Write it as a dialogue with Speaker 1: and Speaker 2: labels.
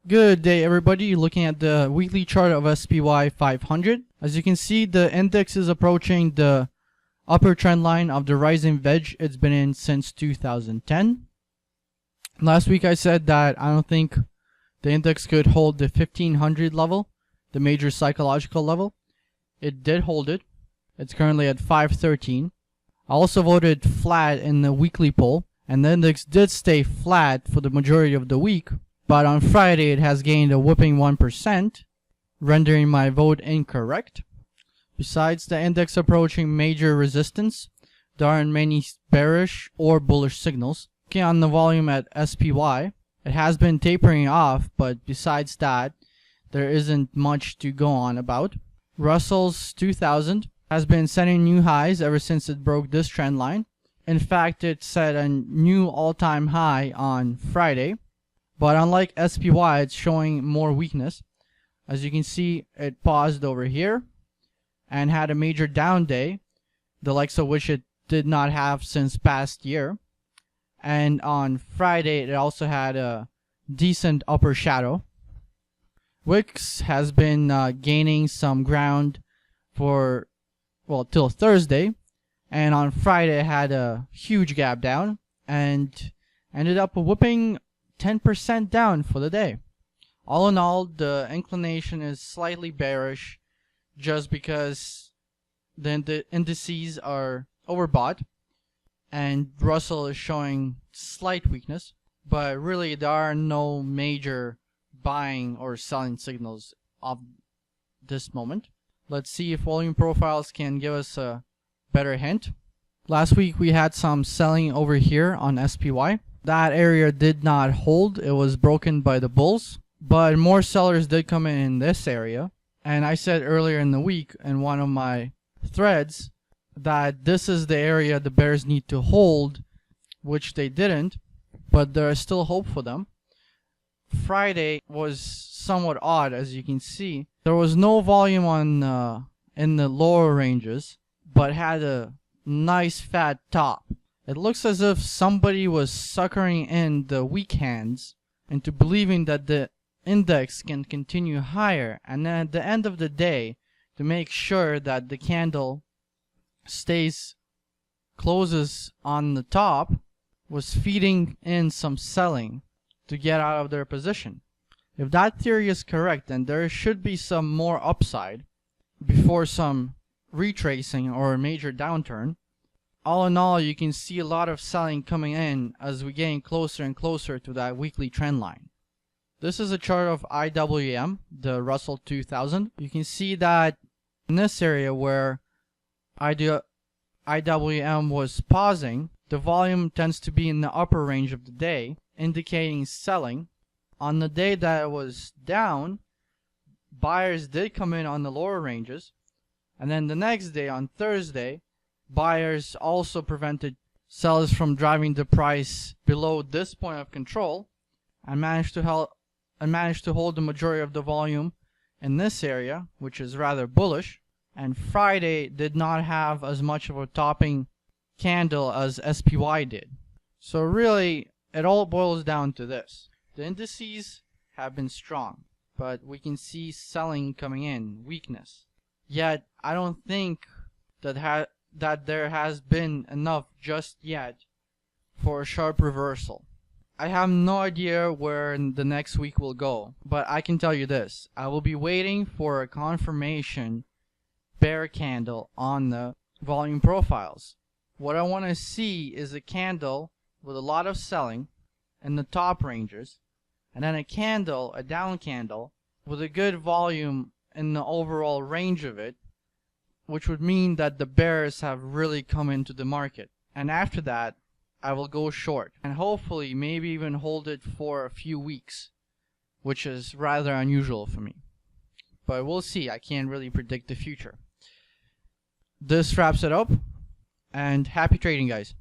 Speaker 1: Good day, everybody. Looking at the weekly chart of SPY 500. As you can see, the index is approaching the upper trend line of the rising wedge it's been in since 2010. Last week I said that I don't think the index could hold the 1500 level, the major psychological level. It did hold it. It's currently at 513. I also voted flat in the weekly poll, and the index did stay flat for the majority of the week. But on Friday, it has gained a whopping 1%, rendering my vote incorrect. Besides the index approaching major resistance, there aren't many bearish or bullish signals. Looking on the volume at SPY, it has been tapering off, but besides that, there isn't much to go on about. Russell's 2000 has been setting new highs ever since it broke this trend line. In fact, it set a new all-time high on Friday. But unlike SPY, it's showing more weakness. As you can see, it paused over here and had a major down day, the likes of which it did not have since past year. And on Friday, it also had a decent upper shadow. Wix has been gaining some ground till Thursday. And on Friday, it had a huge gap down and ended up whooping 10% down for the day. All in all, the inclination is slightly bearish just because the indices are overbought and Russell is showing slight weakness, but really there are no major buying or selling signals of this moment. Let's see if volume profiles can give us a better hint. Last week we had some selling over here on SPY. That area did not hold. It was broken by the bulls, but more sellers did come in this area. And I said earlier in the week in one of my threads that this is the area the bears need to hold, which they didn't, but there is still hope for them. Friday was somewhat odd, as you can see. There was no volume on in the lower ranges, but had a nice fat top. It looks as if somebody was suckering in the weak hands into believing that the index can continue higher, and then at the end of the day, to make sure that the candle closes on the top, was feeding in some selling to get out of their position. If that theory is correct, then there should be some more upside before some retracing or a major downturn. All in all, you can see a lot of selling coming in as we getting closer and closer to that weekly trend line. This is a chart of IWM, the Russell 2000. You can see that in this area where IWM was pausing, the volume tends to be in the upper range of the day, indicating selling. On the day that it was down, buyers did come in on the lower ranges, and then the next day, on Thursday, buyers also prevented sellers from driving the price below this point of control and managed to hold the majority of the volume in this area, which is rather bullish. And Friday did not have as much of a topping candle as SPY did. So really, it all boils down to this. The indices have been strong, but we can see selling coming in, weakness. Yet, I don't think that there has been enough just yet for a sharp reversal. I have no idea where the next week will go, but I can tell you this. I will be waiting for a confirmation bear candle on the volume profiles. What I want to see is a candle with a lot of selling in the top ranges, and then a down candle with a good volume in the overall range of it, which would mean that the bears have really come into the market. And after that, I will go short and hopefully maybe even hold it for a few weeks, which is rather unusual for me. But we'll see. I can't really predict the future. This wraps it up, and happy trading, guys.